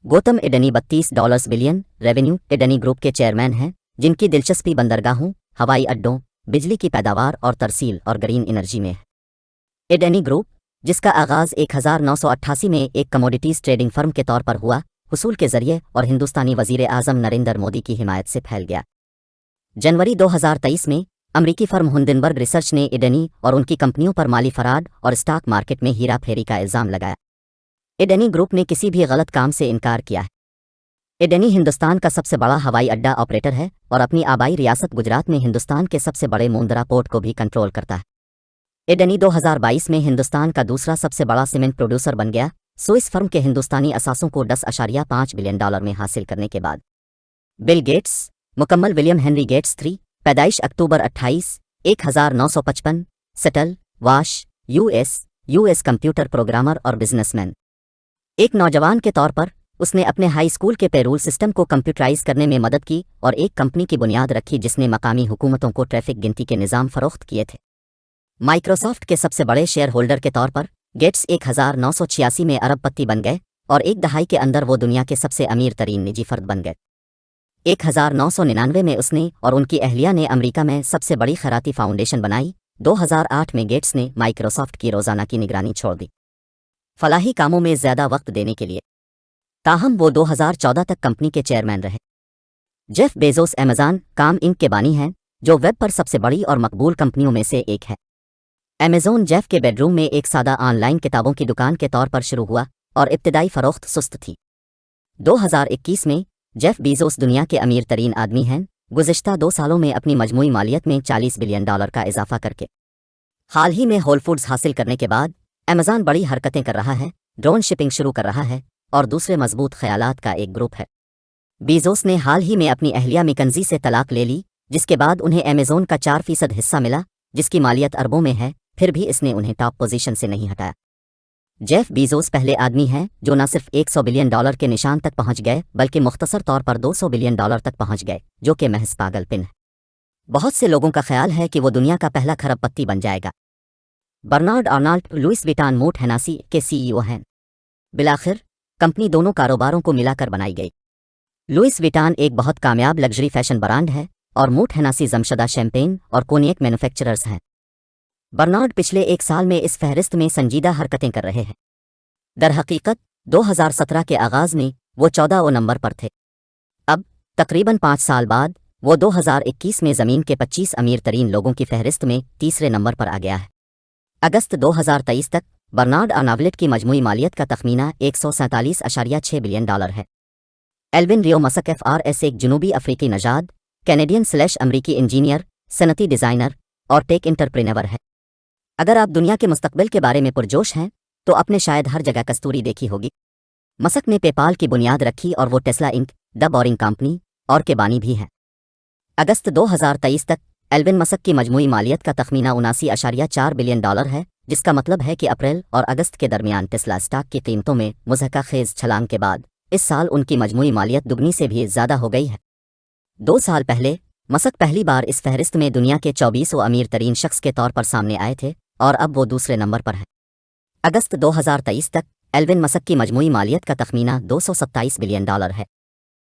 Gautam Adani $32 billion revenue Adani group کے chairman ہیں، جن کی دلچسپی بندرگاہوں، ہوائی اڈوں، بجلی کی پیداوار اور ترسیل اور گرین انرجی میں ہے۔ اڈانی گروپ، جس کا آغاز 1988 میں ایک کموڈیٹیز ٹریڈنگ فرم کے طور پر ہوا، حصول کے ذریعے اور ہندوستانی وزیر اعظم نریندر مودی کی حمایت سے پھیل گیا۔ جنوری 2023 میں امریکی فرم ہنڈنبرگ ریسرچ نے اڈانی اور ان کی کمپنیوں پر مالی فراڈ اور اسٹاک مارکیٹ میں ہیرا پھیری کا الزام لگایا۔ اڈانی گروپ نے کسی بھی غلط کام سے انکار کیا ہے۔ اڈانی ہندوستان کا سب سے بڑا ہوائی اڈا آپریٹر ہے اور اپنی آبائی ریاست گجرات میں ہندوستان کے سب سے بڑے مندرا پورٹ کو بھی کنٹرول کرتا ہے۔ اڈانی 2022 میں ہندوستان کا دوسرا سب سے بڑا سیمنٹ پروڈیوسر بن گیا، سوئس فرم کے ہندوستانی اثاثوں کو $10.5 بلین میں حاصل کرنے کے بعد۔ بل گیٹس، مکمل ولیم ہنری گیٹس 3، پیدائش اکتوبر 28، 1955، سٹل، واش، یو ایس کمپیوٹر پروگرامر اور بزنس مین۔ ایک نوجوان کے طور پر، اس نے اپنے ہائی اسکول کے پیرول سسٹم کو کمپیوٹرائز کرنے میں مدد کی اور ایک کمپنی کی بنیاد رکھی جس نے مقامی حکومتوں کو ٹریفک گنتی کے نظام فروخت کیے تھے۔ مائیکروسافٹ کے سب سے بڑے شیئر ہولڈر کے طور پر، گیٹس 1986 میں ارب پتی بن گئے اور ایک دہائی کے اندر وہ دنیا کے سب سے امیر ترین نجی فرد بن گئے۔ 1999 میں اس نے اور ان کی اہلیہ نے امریکہ میں سب سے بڑی خیراتی فاؤنڈیشن بنائی۔ 2008 میں گیٹس نے مائیکروسافٹ کی روزانہ کی نگرانی چھوڑ دی، فلاحی کاموں میں زیادہ وقت دینے کے لیے۔ تاہم وہ 2014 تک کمپنی کے چیئرمین رہے۔ جیف بیزوس ایمیزون کام انک کے بانی ہیں، جو ویب پر سب سے بڑی اور مقبول کمپنیوں میں سے ایک ہے۔ ایمیزون جیف کے بیڈ روم میں ایک سادہ آن لائن کتابوں کی دکان کے طور پر شروع ہوا اور ابتدائی فروخت سست تھی۔ 2021 میں جیف بیزوس دنیا کے امیر ترین آدمی ہیں، گزشتہ 2 سالوں میں اپنی مجموعی مالیت میں $40 بلین کا اضافہ کر کے۔ حال ہی میں ہول فوڈز حاصل کرنے کے بعد ایمیزون بڑی حرکتیں کر رہا ہے، ڈرون شپنگ شروع کر رہا ہے اور دوسرے مضبوط خیالات کا ایک گروپ ہے۔ بیزوس نے حال ہی میں اپنی اہلیہ میکنزی سے طلاق لے لی، جس کے بعد انہیں ایمیزون کا 4% حصہ ملا، جس کی مالیت اربوں میں ہے، پھر بھی اس نے انہیں ٹاپ پوزیشن سے نہیں ہٹایا۔ جیف بیزوس پہلے آدمی ہیں جو نہ صرف $100 بلین کے نشان تک پہنچ گئے بلکہ مختصر طور پر $200 بلین تک پہنچ گئے، جو کہ محض پاگل پن ہے۔ بہت سے لوگوں کا خیال ہے کہ وہ دنیا کا پہلا کھرب پتی بن جائے گا۔ برنارڈ آرنالڈ لوئس ویٹان موٹ ہیناسی کے CEO ہیں۔ بالآخر کمپنی دونوں کاروباروں کو ملا کر بنائی گئی۔ لوئس ویٹان ایک بہت کامیاب لگژری فیشن برانڈ ہے اور موٹ ہیناسی زمشدہ شیمپین اور کونیک مینوفیکچررز ہیں۔ برنارڈ پچھلے 1 سال میں اس فہرست میں سنجیدہ حرکتیں کر رہے ہیں۔ در حقیقت 2017 کے آغاز میں وہ 14 نمبر پر تھے۔ اب تقریباً 5 سال بعد وہ 2021 میں زمین کے 25 امیر ترین لوگوں کی فہرست میں تیسرے نمبر پر آ گیا ہے۔ اگست 2023 تک برنارڈ آرنالڈ کی مجموعی مالیت کا تخمینہ $147.6 بلین ہے۔ ایلون ریو مسک FRS ایک جنوبی افریقی نژاد، کینیڈین/امریکی انجینئر، صنعتی ڈیزائنر اور ٹیک انٹرپرینور ہے۔ اگر آپ دنیا کے مستقبل کے بارے میں پرجوش ہیں تو آپ نے شاید ہر جگہ کستوری دیکھی ہوگی۔ مسک نے پے پال کی بنیاد رکھی اور وہ ٹیسلا انک، دا بورنگ کمپنی اور کے بانی بھی ہیں۔ اگست 2023 تک ایلون مسک کی مجموعی مالیت کا تخمینہ $79.4 بلین ہے، جس کا مطلب ہے کہ اپریل اور اگست کے درمیان ٹیسلا اسٹاک کی قیمتوں میں مضحکہ خیز چھلانگ کے بعد اس سال ان کی مجموعی مالیت دگنی سے بھی زیادہ ہو گئی ہے۔ 2 سال پہلے مسک پہلی بار اس فہرست میں دنیا کے 24 امیر ترین شخص کے طور پر سامنے آئے تھے اور اب وہ دوسرے نمبر پر ہیں۔ اگست 2023 تک ایلون مسک کی مجموعی مالیت کا تخمینہ $227 بلین ہے۔